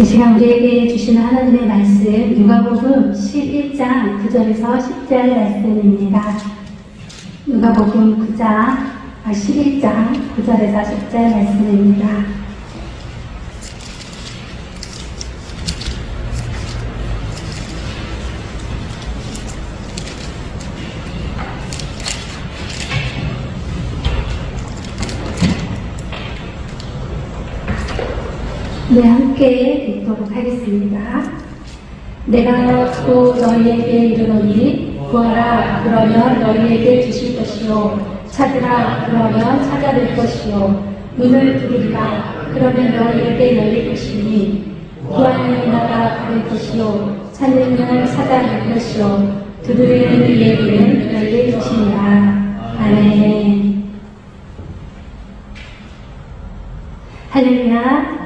이 시간 우리에게 주시는 하나님의 말씀 누가복음 11장 9절에서 10절 말씀입니다. 누가복음 11장 9절에서 10절 말씀입니다. 네, 함께 읽도록 하겠습니다. 내가 또 너희에게 이르노니 구하라 그러면 너희에게 주실 것이요 찾으라 그러면 찾아낼 것이요 문을 두드리라 그러면 너희에게 열릴 것이니 구하는 이마다 부를 것이요 찾으면 찾아낼 것이요 두드리는 이에게는 열릴 것이니라. 아멘. 할렐루야.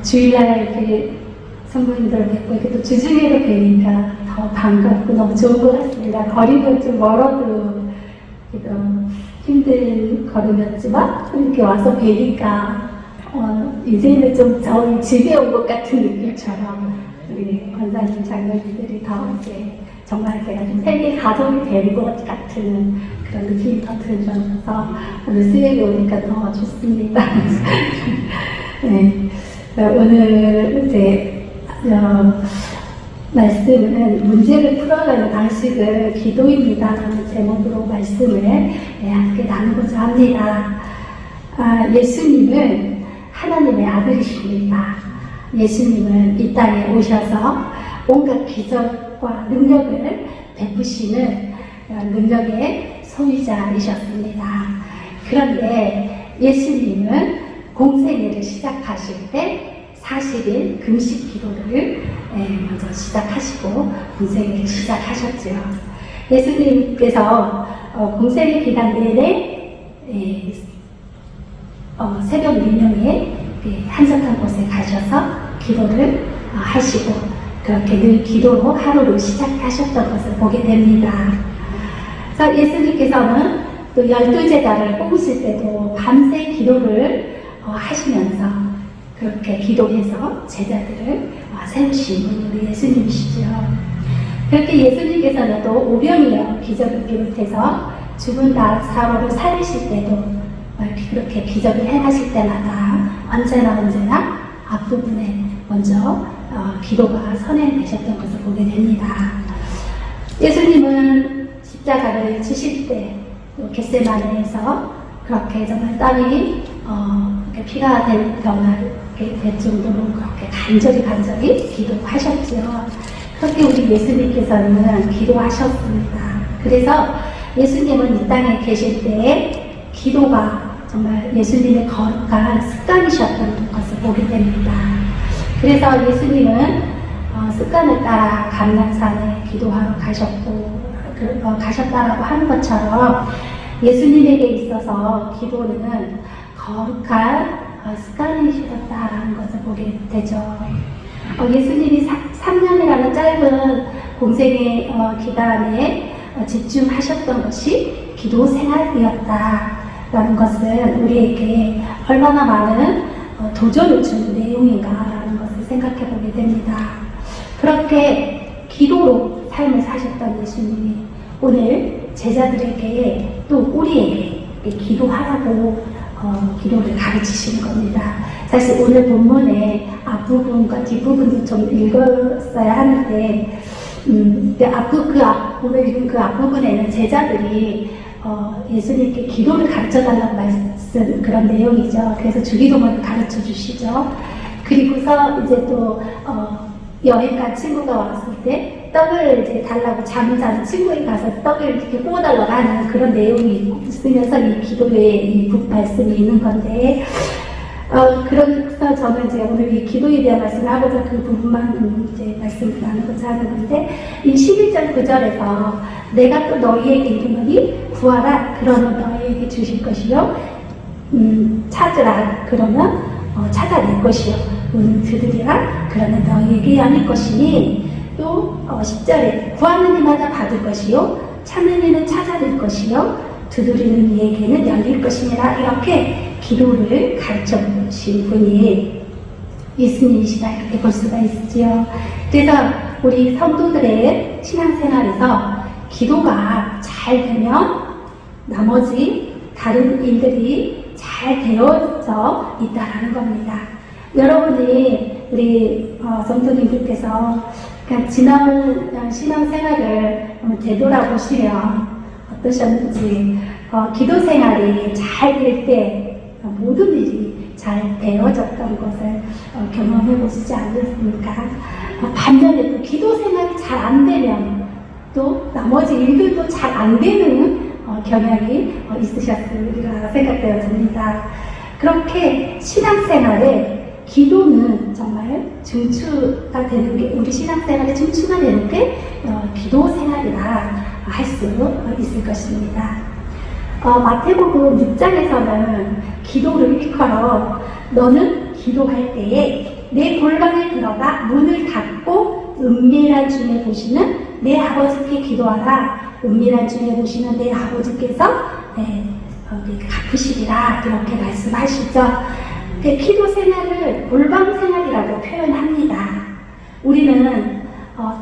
주일날 이렇게 성도님들 뵙고 이렇게 또 주중에도 뵈니까 더 반갑고 너무 좋은 것 같습니다. 거리도 좀 멀어도 힘든 걸음이었지만 이렇게 와서 뵈니까 이제는 좀 저희 집에 온 것 같은 느낌처럼 우리 권사님 장로님들이 더 이제 정말 제가 좀 세계 가족이 된 것 같은 그런 느낌이 더 들면서 오늘 수요일에 오니까 더 좋습니다. 네, 오늘 이제 말씀은 문제를 풀어가는 방식을 기도입니다라는 제목으로 말씀을 함께 나누고자 합니다. 예수님은 하나님의 아들이십니다. 예수님은 이 땅에 오셔서 온갖 기적과 능력을 베푸시는 능력의 소유자이셨습니다. 그런데 예수님은 공생애를 시작하실 때 40일 금식 기도를 먼저 시작하시고 공생애를 시작하셨죠. 예수님께서 공생애 기간 내내 새벽 4명에 한적한 곳에 가셔서 기도를 하시고 그렇게 늘 기도로 하루를 시작하셨던 것을 보게 됩니다. 그래서 예수님께서는 또 12제자를 뽑으실 때도 밤새 기도를 하시면서 그렇게 기도해서 제자들을 세우신 분이 우리 예수님이시죠. 그렇게 예수님께서는 또 오병이어 기적을 비롯해서 죽은 사람을 살리실 때도 그렇게 기적을 행하실 때마다 언제나 앞부분에 먼저 기도가 선행되셨던 것을 보게 됩니다. 예수님은 십자가를 지실 때 겟세마네에서 그렇게 정말 땀이 피가 될 정도로 그렇게 간절히 기도하셨죠. 그렇게 우리 예수님께서는 기도하셨습니다. 그래서 예수님은 이 땅에 계실 때 기도가 정말 예수님의 거룩한 습관이셨던 것을 보게 됩니다. 그래서 예수님은 습관을 따라 감람산에 기도하러 가셨다라고 하는 것처럼 예수님에게 있어서 기도는 거룩한 습관이셨다라는 것을 보게 되죠. 예수님이 3년이라는 짧은 공생의 기간에 집중하셨던 것이 기도 생활이었다라는 것은 우리에게 얼마나 많은 도전을 주는 내용인가라는 것을 생각해 보게 됩니다. 그렇게 기도로 삶을 사셨던 예수님이 오늘 제자들에게 또 우리에게 기도하라고 기도를 가르치시는 겁니다. 사실 오늘 본문의 앞부분과 뒷부분도 좀 읽었어야 하는데 오늘 읽은 그 앞부분에는 제자들이 예수님께 기도를 가르쳐달라고 말씀 그런 내용이죠. 그래서 주기도문을 가르쳐 주시죠. 그리고서 이제 또 여행 간 친구가 왔을 때 떡을 이제 달라고 잠을 자는 친구에 가서 떡을 이렇게 구워달라고 하는 그런 내용이 있으면서 이 기도의 이 말씀이 있는 건데 그래서 저는 이제 오늘 이 기도에 대한 말씀을 하고자 그 부분만 이제 말씀을 나누고자 하는 건데 이 11절 9절에서 내가 또 너희에게 이르노니 구하라 그러면 너희에게 주실 것이요 찾으라 그러면 찾아낼 것이요 문을 두드리라 그러면 너희에게 열릴 것이니 또 10절에 구하는 이마다 받을 것이요 찾는 이는 찾아낼 것이요 두드리는 이에게는 열릴 것이니라. 이렇게 기도를 가르쳐 주신 분이 예수님이시다 이렇게 볼 수가 있지요. 그래서 우리 성도들의 신앙생활에서 기도가 잘 되면 나머지 다른 일들이 잘 되어져 있다라는 겁니다. 여러분이 우리 성도님들께서 지난 신앙생활을 되돌아보시면 어떠셨는지, 기도 생활이 잘 될 때 모든 일이 잘 되어졌던 것을 경험해 보시지 않으십니까? 반면에 또 기도 생활이 잘 안 되면 또 나머지 일들도 잘 안 되는 경향이 있으셨으리라 생각되어집니다. 그렇게 신앙생활에 기도는 정말 중추가 되는 게, 우리 신앙생활의 중추가 되는 게 기도 생활이라 할 수 있을 것입니다. 마태복음 6장에서는 기도를 일컬어 너는 기도할 때에 내 골방에 들어가 문을 닫고 은밀한 중에 보시는 내 아버지께 기도하라. 은밀한 중에 보시는 내 아버지께서 갚으시리라 이렇게 말씀하시죠. 기도 생활을 골방 생활이라고 표현합니다. 우리는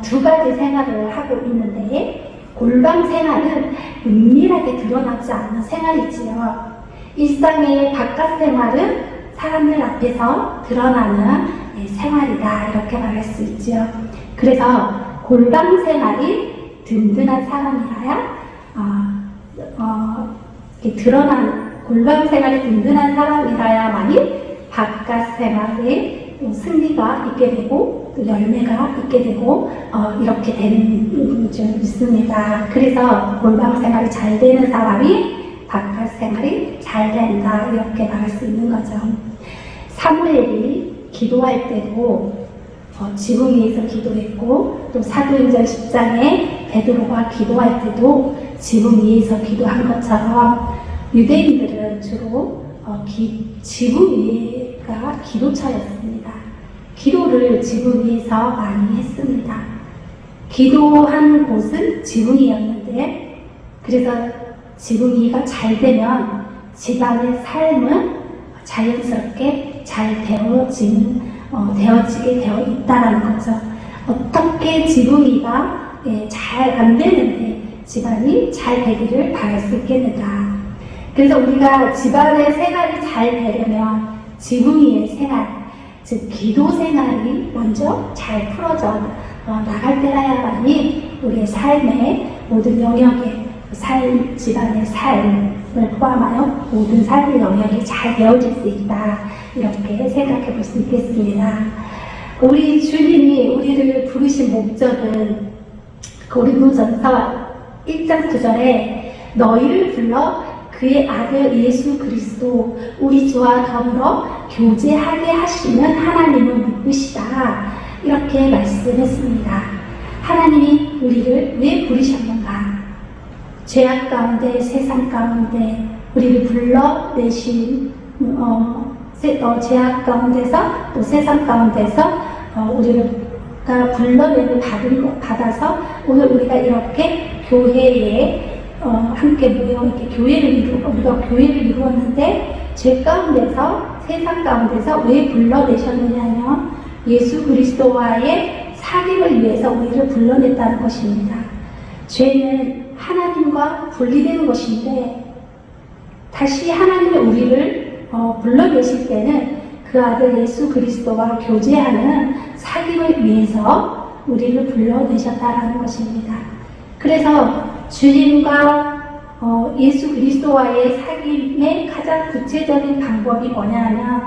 두 가지 생활을 하고 있는데, 골방 생활은 은밀하게 드러나지 않는 생활이지요. 일상의 바깥 생활은 사람들 앞에서 드러나는 생활이다 이렇게 말할 수 있지요. 그래서 골방 생활이 든든한 사람이라야 드러난 골방 생활이 든든한 사람이라야만이 바깥 생활에 승리가 있게 되고 또 열매가 있게 되고 이렇게 되는 줄 믿습니다. 그래서 골방 생활이 잘 되는 사람이 바깥 생활이 잘 된다 이렇게 말할 수 있는 거죠. 사무엘이 기도할 때도 지붕 위에서 기도했고, 또 사도행전 10장에 베드로가 기도할 때도 지붕 위에서 기도한 것처럼 유대인들은 주로 지붕 위가 기도처였습니다. 기도를 지붕 위에서 많이 했습니다. 기도한 곳은 지붕이었는데, 그래서 지붕 위가 잘 되면 집안의 삶은 자연스럽게 잘 되어지게 되어 있다는 거죠. 어떻게 지붕 위가 잘 안 되는데 집안이 잘 되기를 바랄 수 있겠는가. 그래서 우리가 집안의 생활이 잘 되려면 지붕 위의 생활, 즉 기도 생활이 먼저 잘 풀어져 나갈 때라야만이 우리의 삶의 모든 영역에 집안의 삶을 포함하여 모든 삶의 영역이 잘 되어질 수 있다 이렇게 생각해 볼 수 있겠습니다. 우리 주님이 우리를 부르신 목적은 고린도전서 1장 9절에 너희를 불러 그의 아들 예수 그리스도 우리 주와 더불어 교제하게 하시는 하나님을 믿으시다 이렇게 말씀했습니다. 하나님이 우리를 왜 부르셨는가? 죄악 가운데 세상 가운데 우리를 불러내신 죄악 가운데서 또 세상 가운데서 우리가 불러내를 받아서 오늘 우리가 이렇게 교회에 함께 모여 이렇게 우리가 교회를 이루었는데, 죄 가운데서 세상 가운데서 왜 불러내셨느냐면 예수 그리스도와의 사귐을 위해서 우리를 불러냈다는 것입니다. 죄는 하나님과 분리되는 것인데, 다시 하나님이 우리를 불러내실 때는 그 아들 예수 그리스도와 교제하는 사귐을 위해서 우리를 불러내셨다라는 것입니다. 그래서 주님과 예수 그리스도와의 사귐의 가장 구체적인 방법이 뭐냐면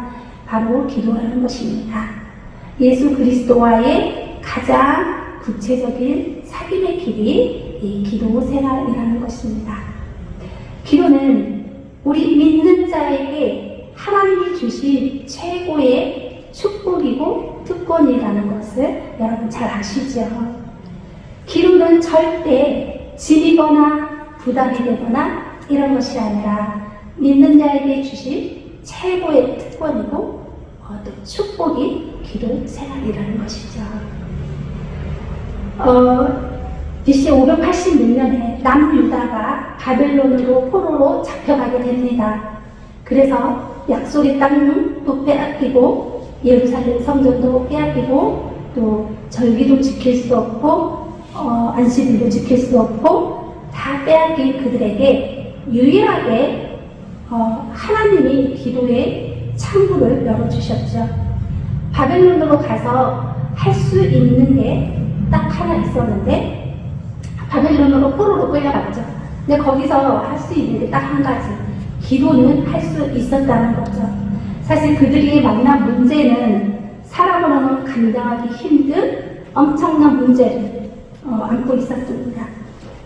바로 기도하는 것입니다. 예수 그리스도와의 가장 구체적인 사귐의 길이 이 기도 생활이라는 것입니다. 기도는 우리 믿는 자에게 하나님이 주신 최고의 축복이고 특권이라는 것을 여러분 잘 아시죠? 기도는 절대 짐이거나 부담이 되거나 이런 것이 아니라 믿는 자에게 주신 최고의 특권이고 또 축복이 기도 생활이라는 것이죠. BC 586년에 남유다가 바벨론으로 포로로 잡혀가게 됩니다. 그래서 약속의 땅도 빼앗기고 예루살렘 성전도 빼앗기고 또 절기도 지킬 수 없고 안식일도 지킬 수 없고 다 빼앗긴 그들에게 유일하게 하나님이 기도의 창구를 열어주셨죠. 바벨론으로 가서 할 수 있는 게 딱 하나 있었는데 바벨론으로 포로로 끌려갔죠. 근데 거기서 할 수 있는 게 딱 한 가지, 기도는 할 수 있었다는 거죠. 사실 그들이 만난 문제는 사람으로는 감당하기 힘든 엄청난 문제를 안고 있었습니다.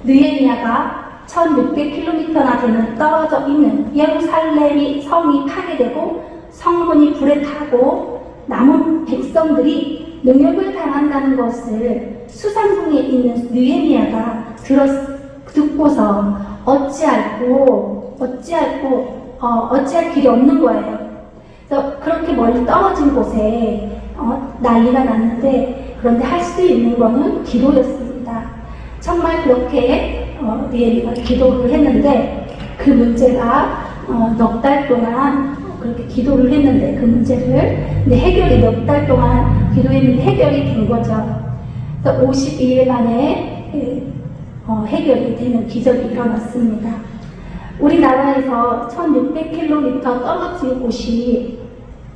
느헤미야가 1600km나 되는 떨어져 있는 예루살렘이 성이 파괴되고 성문이 불에 타고 남은 백성들이 능욕을 당한다는 것을 수상궁에 있는 느헤미야가 듣고서 어찌할 길이 없는 거예요. 그래서 그렇게 멀리 떨어진 곳에 난리가 났는데, 그런데 할 수 있는 거는 기도였습니다. 정말 그렇게 느헤미야가 기도를 했는데 그 문제가 넉 달 동안 그렇게 기도를 했는데 그 문제를 해결이 넉 달 동안 기도했는데 해결이 된 거죠. 그래서 52일 만에 해결이 되는 기적이 일어났습니다. 우리나라에서 1600km 떨어진 곳이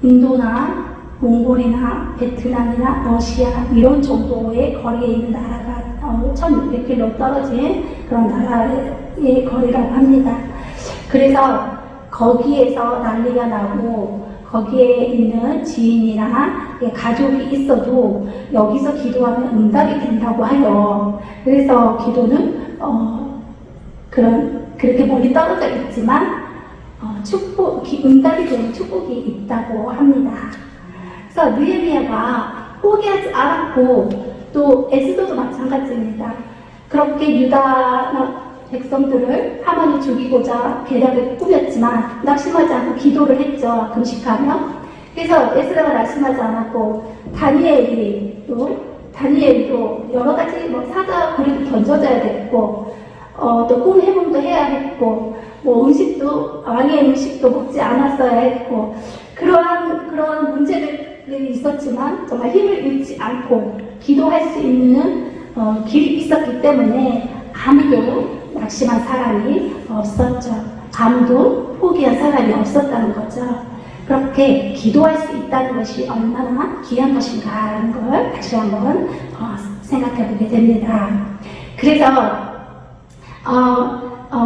인도나 몽골이나 베트남이나 러시아 이런 정도의 거리에 있는 나라가 1600km 떨어진 그런 나라의 거리라고 합니다. 그래서 거기에서 난리가 나고 거기에 있는 지인이나 가족이 있어도 여기서 기도하면 응답이 된다고 하여, 그래서 기도는 그렇게 멀리 떨어져 있지만 응답이 되는 축복이 있다고 합니다. 그래서 느헤미야가 포기하지 않았고 또 에스더도 마찬가지입니다. 그렇게 유다 백성들을 하만이 죽이고자 계략을 꾸몄지만 낙심하지 않고 기도를 했죠. 금식하며. 그래서 에스더가 낙심하지 않았고 다니엘도 여러 가지 사자 고리도 던져줘야 됐고 또 꿈 해몽도 해야 했고 음식도 왕의 음식도 먹지 않았어야 했고 그러한 문제들이 있었지만 정말 힘을 잃지 않고 기도할 수 있는 길이 있었기 때문에 아무도 낙심한 사람이 없었죠. 아무도 포기한 사람이 없었다는 거죠. 그렇게 기도할 수 있다는 것이 얼마나 귀한 것인가라는 걸 다시 한번 생각해 보게 됩니다. 그래서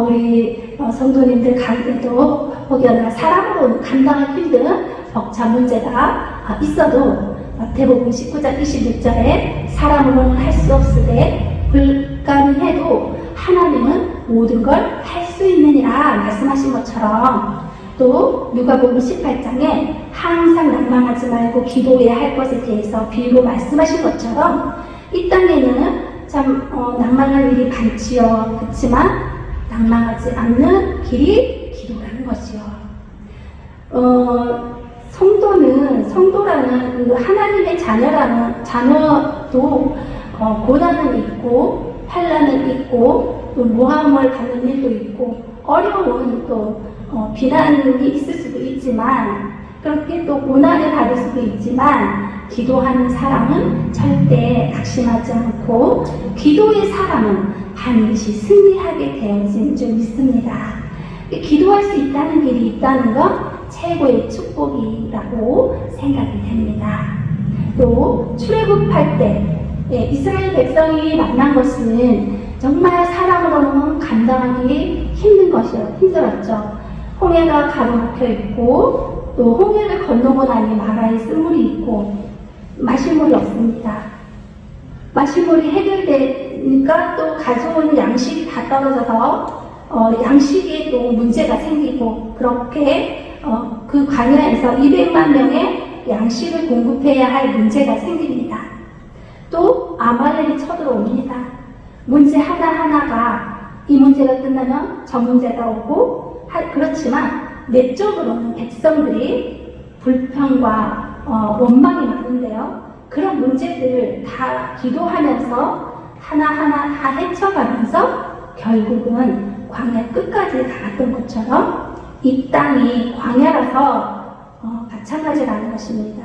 우리 성도님들 가운데도 혹여나 사람으로는 감당하기 힘든 벅찬 문제가 있어도 마태복음 19장 26절에 사람으로는 할 수 없으되 불가능해도 하나님은 모든 걸 할 수 있느니라 말씀하신 것처럼, 또 누가복음 18장에 항상 낭망하지 말고 기도해야 할 것에 대해서 비유로 말씀하신 것처럼 이 땅에는 참 낭망할 일이 많지요. 그렇지만 낭망하지 않는 길이 기도라는 것이요. 성도라는 그 하나님의 자녀도 고난은 있고 환난은 있고 또 모함을 받는 일도 있고 어려운 또 비난이 있을 수도 있지만, 그렇게 또 고난을 받을 수도 있지만 기도하는 사람은 절대 낙심하지 않고 기도의 사람은 반드시 승리하게 되어진 줄 믿습니다. 기도할 수 있다는 길이 있다는 건 최고의 축복이라고 생각이 됩니다. 또 출애굽할 때 이스라엘 백성이 만난 것은 정말 사람으로는 감당하기 힘들었죠. 홍해가 가로막혀 있고 또 홍해를 건너고 나니 마라에 쓴물이 있고 마실 물이 없습니다. 마실 물이 해결되니까 또 가져온 양식이 다 떨어져서 양식에 또 문제가 생기고, 그렇게 그 광야에서 200만 명의 양식을 공급해야 할 문제가 생깁니다. 또 아말렉이 쳐들어옵니다. 문제 하나하나가 이 문제가 끝나면 저 문제가 오고 그렇지만 내적으로는 백성들이 불평과 원망이 많은데요. 그런 문제들을 다 기도하면서 하나하나 다 헤쳐가면서 결국은 광야 끝까지 나갔던 것처럼 이 땅이 광야라서 마찬가지라는 것입니다.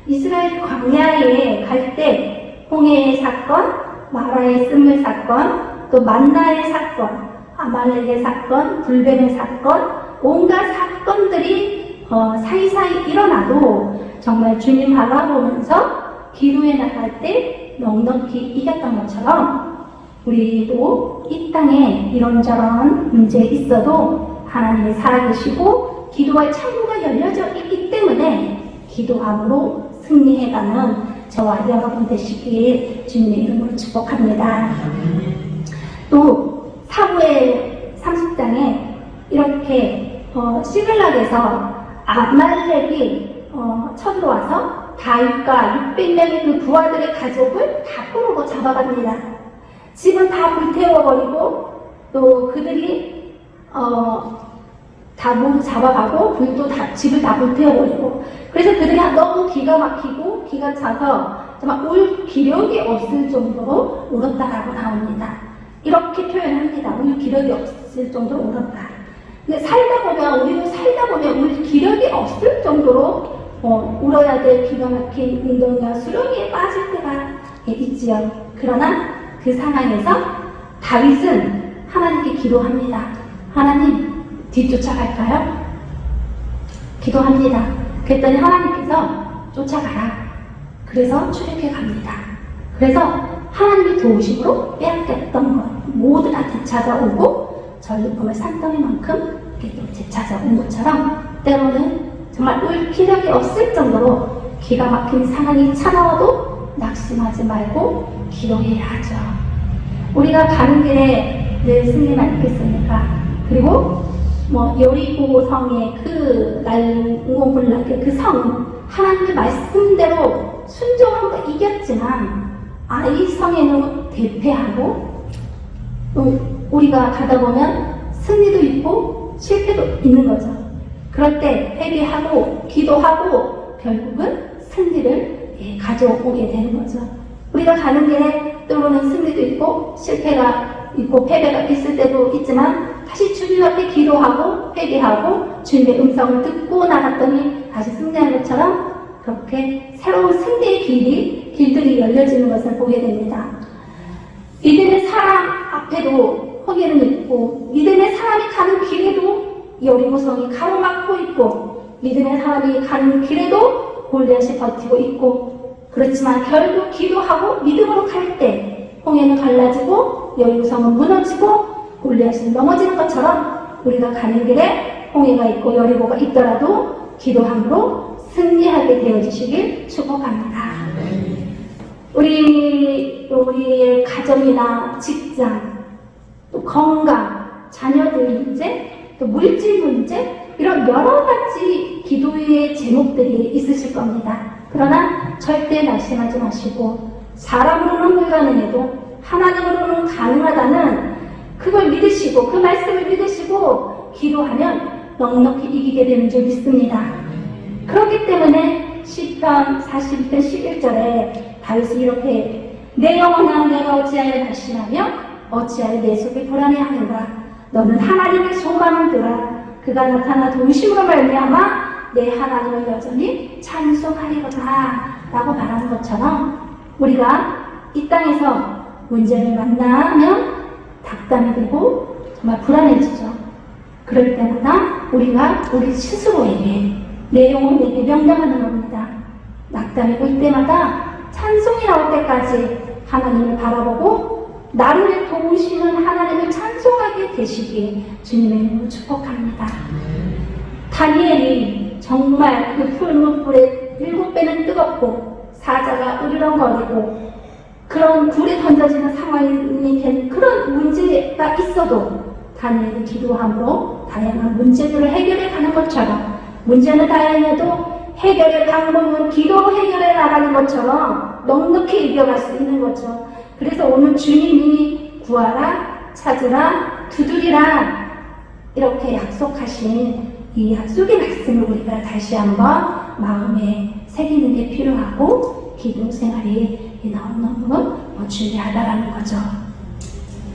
이스라엘 광야에 갈 때 홍해의 사건, 마라의 쓴물 사건, 또 만나의 사건, 아말렉의 사건, 불뱀의 사건, 온갖 사건들이 사이사이 일어나도 정말 주님 바라보면서 기도해 나갈 때 넉넉히 이겼던 것처럼 우리도 이 땅에 이런저런 문제 있어도 하나님이 살아계시고 기도할 창구가 열려져 있기 때문에 기도함으로 승리해가는 저와 여러분 되시길 주님의 이름으로 축복합니다. 또 사무엘 30장에 이렇게 시글락에서 아말렉이 쳐들어와서 다윗과 600명의 그 부하들의 가족을 다 포로로 잡아갑니다. 집은 다 불태워버리고 또 그들이 다 모두 잡아가고 불도 집을 다 불태워버리고 그래서 그들이 너무 기가 막히고 기가 차서 정말 울 기력이 없을 정도로 울었다라고 나옵니다. 이렇게 표현합니다. 울 기력이 없을 정도로 울었다. 근데 우리도 살다 보면 울 기력이 없을 정도로 울어야 될 기가 막힌 운동이나 수렁이에 빠질 때가 있지요. 그러나 그 상황에서 다윗은 하나님께 기도합니다. 하나님 뒤쫓아갈까요? 기도합니다. 그랬더니 하나님께서 쫓아가라. 그래서 출애굽해 갑니다. 그래서 하나님의 도우심으로 빼앗겼던 것 모두 다 되찾아오고 전리품을 산더미만큼 또 되찾아온 것처럼 때로는 정말 울 기력이 없을 정도로 기가 막힌 상황이 찾아와도 낙심하지 말고 기도해야 하죠. 우리가 가는 길에 늘 승리만 있겠습니까? 그리고 여리고 성의 그 날공불락의 그 성은 하나님의 말씀대로 순종하고 이겼지만 이 성에는 대패하고 또 우리가 가다 보면 승리도 있고 실패도 있는 거죠. 그럴 때 회개하고 기도하고 결국은 승리를 가져오게 되는 거죠. 우리가 가는 길에 때로는 승리도 있고 실패가 있고 패배가 있을 때도 있지만 다시 주님 앞에 기도하고 회개하고 주님의 음성을 듣고 나갔더니 다시 승리하는 것처럼 그렇게 새로운 승리의 길들이 열려지는 것을 보게 됩니다. 믿음의 사람 앞에도 홍해는 있고 믿음의 사람이 가는 길에도 여리고성이 가로막고 있고 믿음의 사람이 가는 길에도 골리앗이 버티고 있고 그렇지만 결국 기도하고 믿음으로 갈 때 홍해는 갈라지고 여리고성은 무너지고 골리앗이 넘어지는 것처럼 우리가 가는 길에 홍해가 있고 여리고가 있더라도 기도함으로 승리하게 되어지시길 축복합니다. 우리의 가정이나 직장, 또 건강, 자녀들 문제, 또 물질 문제 이런 여러 가지 기도의 제목들이 있으실 겁니다. 그러나 절대 낙심하지 마시고 사람으로는 불가능해도 하나님으로는 가능하다는 그걸 믿으시고 그 말씀을 믿으시고 기도하면 넉넉히 이기게 되는 줄 믿습니다. 그렇기 때문에 시편 42편 11절에 다윗이 이렇게 내 영혼아 내가 어찌하여 낙심하며 어찌하여 내 속이 불안해하는가 너는 하나님의 소망을 들어 그가 나타나 도우심으로 말미암아 내 하나님을 여전히 찬송하리로다 라고 말하는 것처럼 우리가 이 땅에서 문제를 만나면 닥담이 되고 정말 불안해지죠. 그럴 때마다 우리가 우리 스스로에게 내 영혼에게 명령하는 겁니다. 낙담이 올 때마다 찬송이 나올 때까지 하나님을 바라보고 나를 도우시는 하나님을 찬송하게 되시길 주님의 이름으로 축복합니다. 다니엘이 정말 그 풀무불에 7배는 뜨겁고 사자가 으르렁거리고 그런 불에 던져지는 상황이 된 그런 문제가 있어도 다니엘이 기도함으로 다양한 문제들을 해결해 가는 것처럼 문제는 다양해도 해결의 방법은 기도로 해결해 나가는 것처럼 넉넉히 이겨갈 수 있는 거죠. 그래서 오늘 주님이 구하라, 찾으라, 두드리라 이렇게 약속하신 이 약속의 말씀을 우리가 다시 한번 마음에 새기는 게 필요하고 기도 생활이 너무너무 중요하다라는 거죠.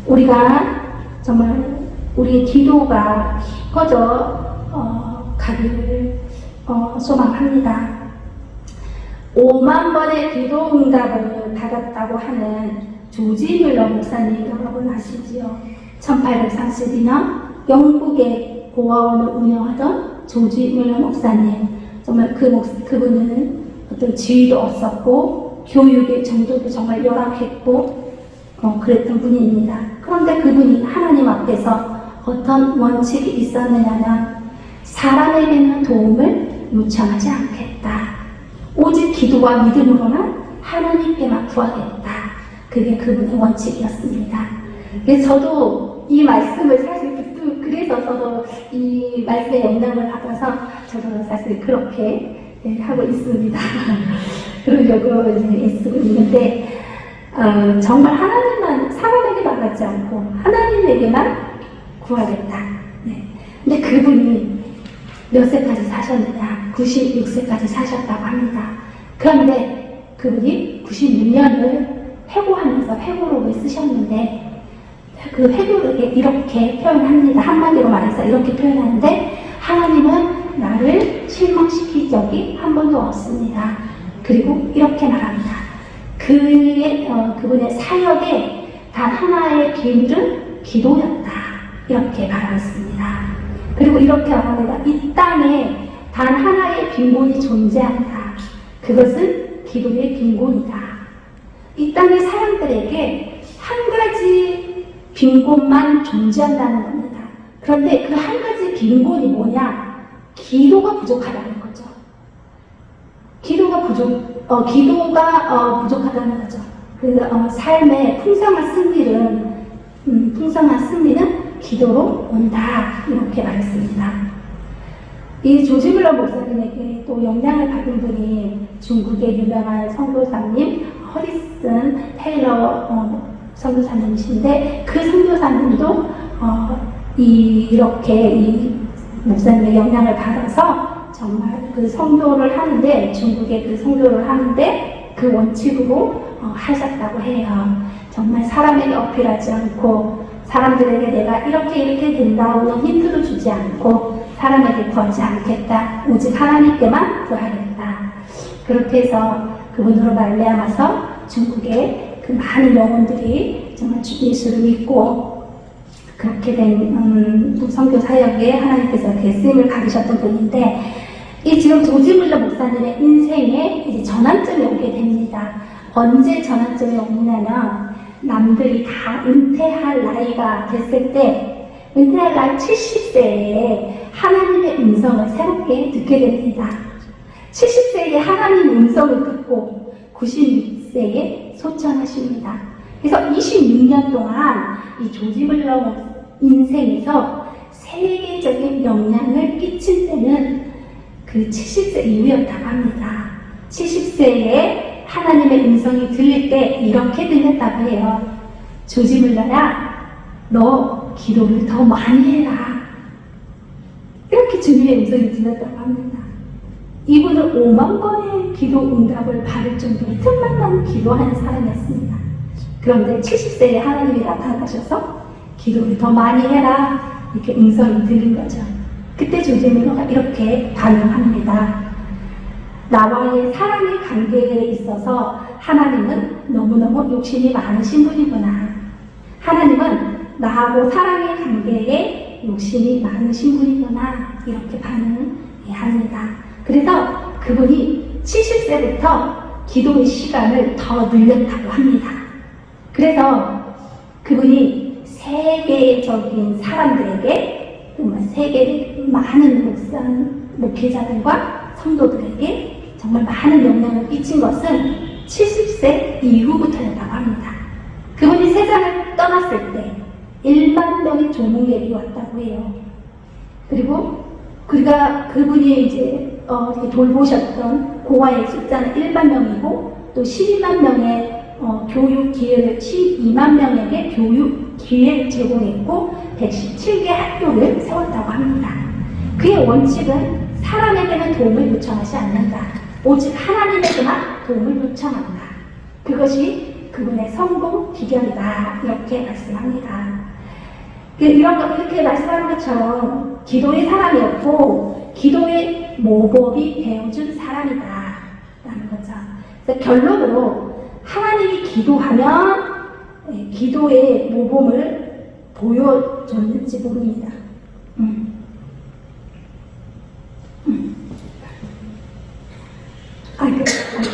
우리가 정말 우리 기도가 깊어져 가기를 소망합니다. 5만 번의 기도 응답을 받았다고 하는 조지 뮬러 목사님 여러분 아시지요? 1832년 영국의 고아원을 운영하던 조지 뮬러 목사님, 정말 그분은 어떤 지위도 없었고 교육의 정도도 정말 열악했고 그랬던 분입니다. 그런데 그분이 하나님 앞에서 어떤 원칙이 있었느냐면 사람에게는 도움을 요청하지 않겠다. 오직 기도와 믿음으로만 하나님께만 구하겠다. 그게 그분의 원칙이었습니다. 그래서 저도 이 말씀을 사실 그래서 저도 이 말씀의 영향을 받아서 저도 사실 그렇게 하고 있습니다. 그러려고 애쓰고 있는데 정말 하나님만 사람에게 말하지 않고 하나님에게만 구하겠다. 네. 근데 그분이 몇 세까지 사셨느냐? 96세까지 사셨다고 합니다. 그런데 그분이 96년을 회고하면서 회고록을 쓰셨는데 그 회고록에 이렇게 표현합니다. 한마디로 말해서 이렇게 표현하는데 하나님은 나를 실망시킨 적이 한 번도 없습니다. 그리고 이렇게 말합니다. 그분의 사역의 단 하나의 비밀은 기도였다. 이렇게 말하였습니다. 그리고 이렇게 말합니다. 이 땅에 단 하나의 빈곤이 존재한다. 그것은 기도의 빈곤이다. 이 땅의 사람들에게 한 가지 빈곤만 존재한다는 겁니다. 그런데 그 한 가지 빈곤이 뭐냐? 기도가 부족하다는 거죠. 기도가 부족하다는 거죠. 삶의 풍성한 승리는 기도로 온다. 이렇게 말했습니다. 이 조지 뮬러 목사님에게 또 영향을 받은 분이 중국의 유명한 선교사님 허리슨 테일러 선교사님이신데 그 선교사님도 이렇게 이 목사님의 영향을 받아서 정말 그 선교를 하는데 중국의 그 선교를 하는데 그 원칙으로 하셨다고 해요. 정말 사람에게 어필하지 않고 사람들에게 내가 이렇게 된다고는 힌트도 주지 않고 사람에게 구하지 않겠다. 오직 하나님께만 구하겠다. 그렇게 해서 그분으로 말미암아서 중국의 그 많은 영혼들이 정말 주 예수를 믿고 그렇게 된 선교 사역에 하나님께서 대쓰임을 받으셨던 분인데 이 지금 조지 뮬러 목사님의 인생에 이제 전환점이 오게 됩니다. 언제 전환점이 오느냐면 남들이 다 은퇴할 나이가 됐을 때 은퇴할 나이 70세에 하나님의 음성을 새롭게 듣게 됩니다. 70세에 하나님 음성을 듣고 96세에 소천하십니다. 그래서 26년 동안 이 조지 뮬러 인생에서 세계적인 영향을 끼친 때는 그 70세 이후였다고 합니다. 70세에 하나님의 음성이 들릴 때 이렇게 들렸다고 해요. 조지 뮬러야, 너 기도를 더 많이 해라. 이렇게 주님의 음성이 들렸다고 합니다. 이분은 5만 번의 기도 응답을 받을 정도로 틈만 나면 기도하는 사람이었습니다. 그런데 70세에 하나님이 나타나셔서 기도를 더 많이 해라. 이렇게 음성이 들린 거죠. 그때 조지 뮬러가 이렇게 반응합니다. 나와의 사랑의 관계에 있어서 하나님은 너무너무 욕심이 많으신 분이구나. 하나님은 나하고 사랑의 관계에 욕심이 많으신 분이구나. 이렇게 반응합니다. 그래서 그분이 70세부터 기도의 시간을 더 늘렸다고 합니다. 그래서 그분이 세계적인 사람들에게 정말 세계의 많은 목회자들과 성도들에게 정말 많은 영향을 끼친 것은 70세 이후부터였다고 합니다. 그분이 세상을 떠났을 때 1만 명의 조문객이 왔다고 해요. 그리고 그분이 이제 돌보셨던 고아의 숫자는 1만 명이고 또 12만 명의 교육 기회를 12만 명에게 교육 기회를 제공했고 117개 학교를 세웠다고 합니다. 그의 원칙은 사람에게는 도움을 요청하지 않는다. 오직 하나님에게만 도움을 요청한다. 그것이 그분의 성공 비결이다. 이렇게 말씀합니다. 이렇게 말씀하는 것처럼 기도의 사람이 없고 기도의 모범이 되어준 사람이다 라는 거죠. 그래서 결론으로 하나님이 기도하면 기도의 모범을 보여줬는지 모릅니다.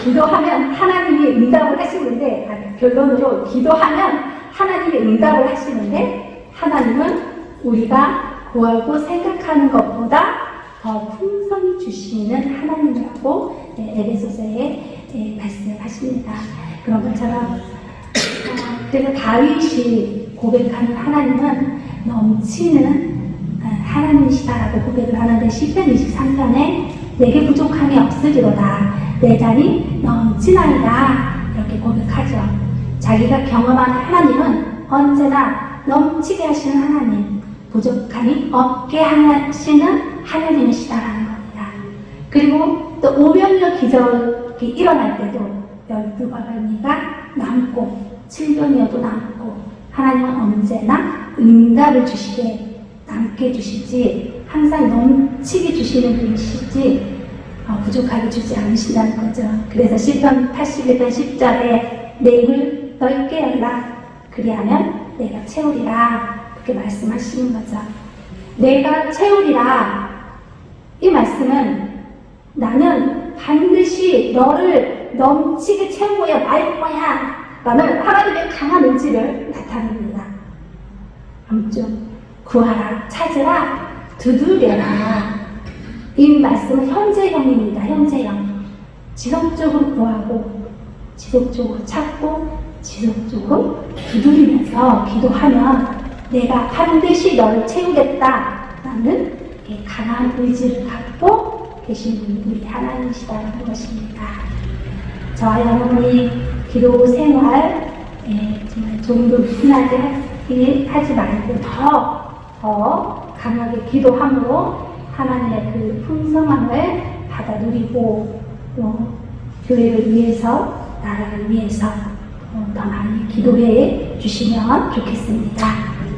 기도하면 하나님이 응답을 하시는데, 결론으로 기도하면 하나님이 응답을 하시는데, 하나님은 우리가 구하고 생각하는 것보다 더 풍성히 주시는 하나님이라고 에베소서에 말씀하십니다. 그런 것처럼 그래서 다윗이 고백하는 하나님은 넘치는 하나님이시다라고 고백을 하는데, 시편 23편에 내게 부족함이 없으리로다 내 잔이 넘치나이다 이렇게 고백하죠. 자기가 경험한 하나님은 언제나 넘치게 하시는 하나님, 부족함이 없게 하시는 하나님이시다라는 겁니다. 그리고 또 오병이어 기적이 일어날 때도 12바구니가 남고 7병이어도 남고, 하나님은 언제나 응답을 주시게 남게 주시지 항상 넘치게 주시는 분이시지 부족하게 주지 않으신다는 거죠. 그래서 시편 81편 10절에 내 입을 넓게 열라 그리하면 내가 채우리라 그렇게 말씀하시는 거죠. 내가 채우리라, 이 말씀은 나는 반드시 너를 넘치게 채우고야 말 거야 라는 하나님의 강한 의지를 나타냅니다. 아무튼 구하라, 찾으라, 두드려라. 이 말씀은 현재형입니다. 현재형. 지속적으로 구하고 지속적으로 찾고 지속적으로 두드리면서 기도하면 내가 반드시 너를 채우겠다라는 강한 의지를 갖고 계신 분이 우리 하나님이시다는 것입니다. 저와 여러분이 기도 생활 정말 좀 더 무순하게 하지 말고 더 강하게 기도함으로 하나님의 그 풍성함을 받아 누리고 또 교회를 위해서, 나라를 위해서 더 많이 기도해 주시면 좋겠습니다.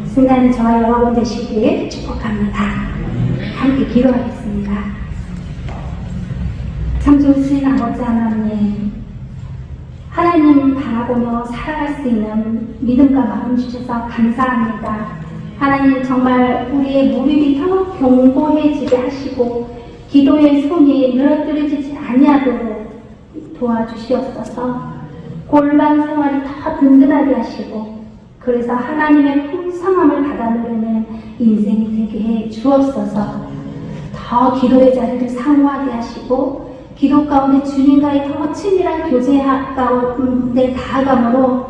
순간 저와 여러분 되시길 축복합니다. 함께 기도하겠습니다. 참 좋으신 아버지 하나님, 하나님 바라보며 살아갈 수 있는 믿음과 마음 주셔서 감사합니다. 하나님, 정말 우리의 무릎이 더 견고해지게 하시고 기도의 손이 늘어뜨려지지 아니하도록 도와주시옵소서. 골반 생활이 더 든든하게 하시고 그래서 하나님의 풍성함을 받아 누리는 인생이 되게 해 주옵소서. 더 기도의 자리를 사모하게 하시고 기도 가운데 주님과의 더 친밀한 교제 가운데 다가감으로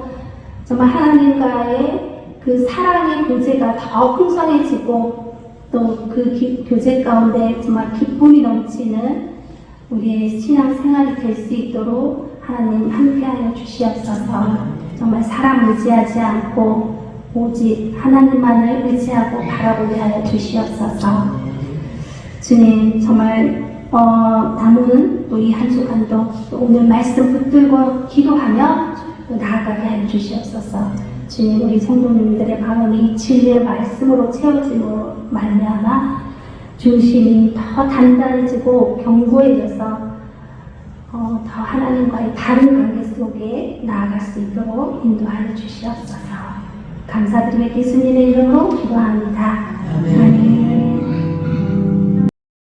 정말 하나님과의 그 사랑의 교제가 더 풍성해지고 또 그 교제 가운데 정말 기쁨이 넘치는 우리의 신앙생활이 될 수 있도록 하나님 함께하여 주시옵소서. 정말 사람 의지하지 않고 오직 하나님만을 의지하고 바라보게 하여 주시옵소서. 주님, 정말 남은 우리 한 주간도 오늘 말씀 붙들고 기도하며 또 나아가게 하여 주시옵소서. 주님, 우리 성도님들의 마음이 진리의 말씀으로 채워짐으로 말미암아 중심이 더 단단해지고 견고해져서 더 하나님과의 다른 관계 속에 나아갈 수 있도록 인도하여 주시옵소서. 감사드리며 예수님의 이름으로 기도합니다. 아멘.